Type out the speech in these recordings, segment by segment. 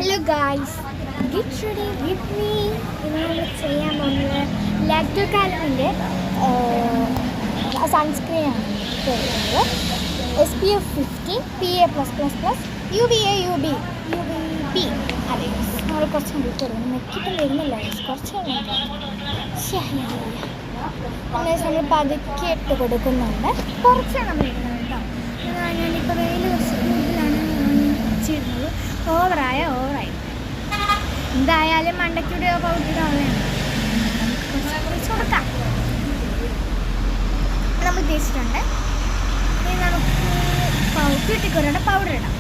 Hello guys, get ready with me. ഇന്ന് നമ്മൾ ചെയ്യാൻ പോകുന്നത് ലാക്ടോകാലമിൻ്റെ സൺസ്ക്രീനാണ് ചെയ്യുന്നത്. SPF 50 PA+++, UVA UB അതെ നമ്മൾ കുറച്ച് കണ്ടിട്ടുള്ളൂ. നെക്കിട്ടും വരുന്നില്ല, കുറച്ച് നമ്മൾ പതുക്കെ ഇട്ട് കൊടുക്കുന്നുണ്ട്. കുറച്ചാണ് നമ്മൾ ഇടുന്നത് കേട്ടോ. ഞാനിപ്പോൾ വെയിൽ കുറച്ച് കൂടുതലാണ് വെച്ചിരുന്നത്. ഓവറായി എന്തായാലും മണ്ടയ്ക്കൂടെ പൗഡറാണ് കുറച്ച് കൊടുക്കാം നമ്മൾ ഉദ്ദേശിച്ചിട്ടുണ്ട്. ഇനി നമുക്ക് ക്യൂട്ടിക്കൊരയുടെ പൗഡർ ഇടാം.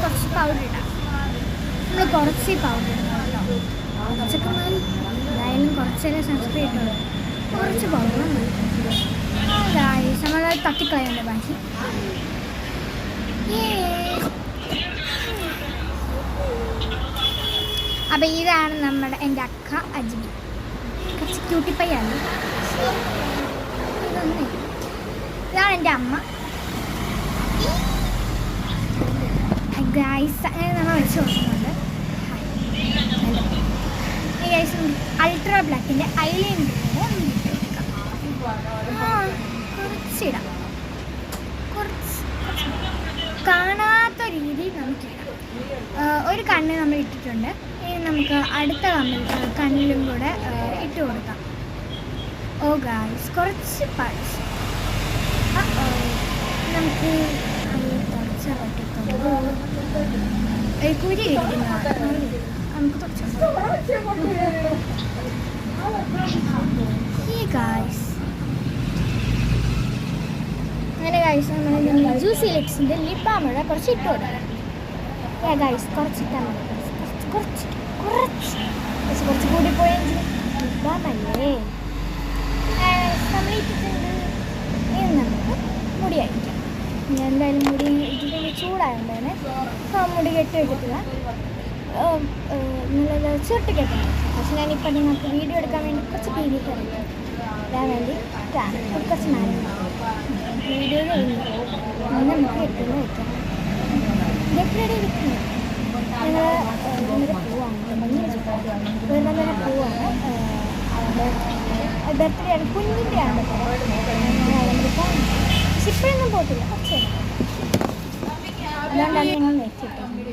കുറച്ച് പൗഡർ ഇടാം. നമ്മൾ കുറച്ച് പൗഡർ ഇടാം കേട്ടോ. കുറച്ചൊക്കെ മതി, എന്തായാലും കുറച്ചല്ലേ സൺസ്ക്രീൻ ഇട്ടുള്ളൂ. കുറച്ച് പൗഡർ മതി. നമ്മൾ തട്ടിക്കളയുണ്ട് ബാക്കി. അപ്പം ഇതാണ് എൻ്റെ അക്ക അജ്മി. കുറച്ച് ക്യൂട്ടിപ്പയ്യാണ്. ഇതാണ് എൻ്റെ അമ്മ. ഗൈസ് അങ്ങനെ നമ്മൾ വെച്ച് കൊടുക്കുന്നുണ്ട്. ഈ ഗൈസ് അൾട്രാ ബ്ലാക്കിൻ്റെ ഐലൈനർ കുറച്ചിടാം. കാണാത്ത രീതിയിൽ നമുക്കിടാം. ഒരു കണ്ണ് നമ്മൾ ഇട്ടിട്ടുണ്ട്. ഇനി നമുക്ക് അടുത്ത കണ്ണിലും കൂടെ ഇട്ട് കൊടുക്കാം. ഓ ഗായ്സ് കുറച്ച് പഴച്ച് നമുക്ക് കുറച്ച് പറ്റത്തുള്ളൂ. കുരി ഇരിക്കുന്നതാണ് നമുക്ക് ഈ ഗായ്സ് അങ്ങനെ ഗൈസ് നമ്മൾ ജ്യൂസി ലിപ്സിൻ്റെ ലിപ് ബാമൂടെ കുറച്ച് ഇട്ട് കൊടുക്കാം. ഗൈസ് കുറച്ചിട്ടാൽ മതി. കുറച്ച് കൂടി പോയെങ്കിൽ ലിപ് ബാമല്ലേ നമ്മൾ ഇട്ടിട്ടുണ്ട്. ഇനി നമുക്ക് മുടി അയക്കാം. ഇനി എന്തായാലും മുടി ഇട്ടിട്ട് ചൂടായതുകൊണ്ടാണ് മുടി കെട്ടി വെക്കത്തില്ല, നല്ല ചുരുട്ടി കെട്ടണം. പക്ഷെ ഞാനിപ്പോൾ നിങ്ങൾക്ക് വീഡിയോ എടുക്കാൻ വേണ്ടി കുറച്ച് പീരിയിട്ട് അറിയാം. ഇടാൻ വേണ്ടി കുറച്ച് നാല് വീഡിയോ കഴിഞ്ഞു നമുക്ക് കെട്ടുന്ന വെക്കാം. ഡെക്കറേറ്റ് വെക്കുന്നത് ഞങ്ങൾ ഇന്നലെ പൂവാണ്, ഇന്നലെ പൂവാണ്. ബർത്ത്ഡേ ആണ്, കുഞ്ഞിൻ്റെ ആണ്. പക്ഷെ ഇപ്പോഴൊന്നും പോകത്തില്ല, കുറച്ച് അതുകൊണ്ടാണ് ഞങ്ങൾ വെച്ചിട്ടുണ്ട്.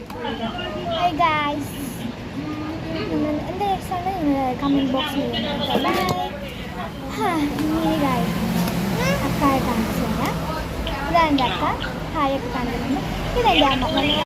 ഹൈ ഗായ്സ്, എൻ്റെ രസമാണ് കമൻറ്റ് ബോക്സിൽ ഗായ്സ്. അക്കായെ കാണിച്ചു തരാം. ഇതാണ് എൻ്റെ അക്ക. ഹായൊക്കെ കാണിക്കുന്നുണ്ട്. ഇതെൻ്റെ അമ്മ.